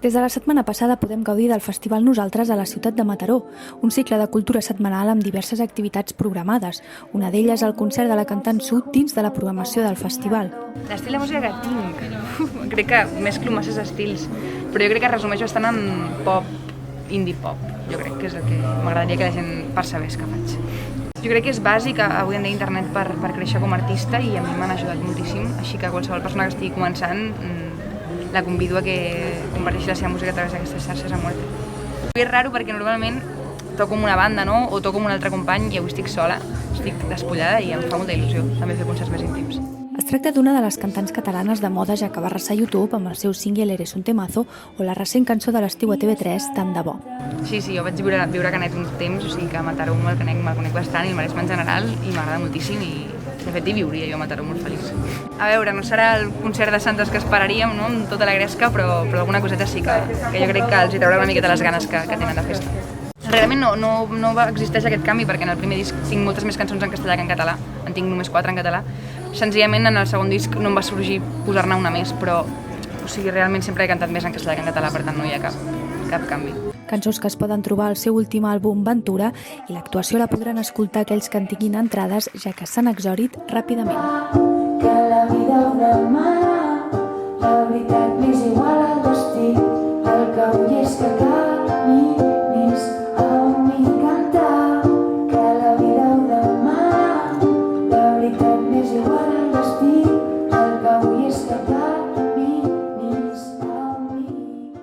Des de la setmana passada podem gaudir del Festival Nosaltres a la ciutat de Mataró, un cicle de cultura setmanal amb diverses activitats programades. Una d'elles el concert de la cantant Sud dins de la programació del festival. L'estil de música que tinc, crec que mesclo masses estils, però jo crec que resumeix bastant en pop, indie pop. Jo crec que és el que m'agradaria que la gent percebés que faig. Jo crec que és bàsic avui en dia internet per créixer com a artista i a mi m'han ajudat moltíssim, així que qualsevol persona que estigui començant la convido a que comparteixi la seva música a través d'aquestes xarxes a muerte. És raro perquè normalment toco amb una banda, no? O toco amb un altre company i avui estic sola, estic despullada i em fa molta il·lusió també fer concerts més íntims. Es tracta d'una de les cantants catalanes de moda ja que va arrasar a YouTube amb el seu single Eres un temazo o la recent cançó de l'estiu a TV3, Tant de bo. Sí, jo vaig viure a Canet un temps, o sigui que a Mataró me'l conec bastant i el Maresme en general i m'agrada moltíssim i de fet hi viuria jo a Mataró molt feliç. A veure, no serà el concert de Santes que esperaríem, no? Amb tota la gresca, però alguna coseta sí que jo crec que els hi traurà una miqueta les ganes que tenen de festa. Realment no existeix aquest canvi perquè en el primer disc tinc moltes més cançons en castellà que en català, en tinc només 4 en català. Senzillament en el segon disc no em va sorgir posar-ne una més, però realment sempre he cantat més en castellà que en català, per tant no hi ha cap canvi. Cançons que es poden trobar al seu últim àlbum Ventura i l'actuació la podran escoltar aquells que en tinguin entrades, ja que s'han exhaurit ràpidament. Que la vida ho demana, la veritat m'és igual al destí, el que vull és que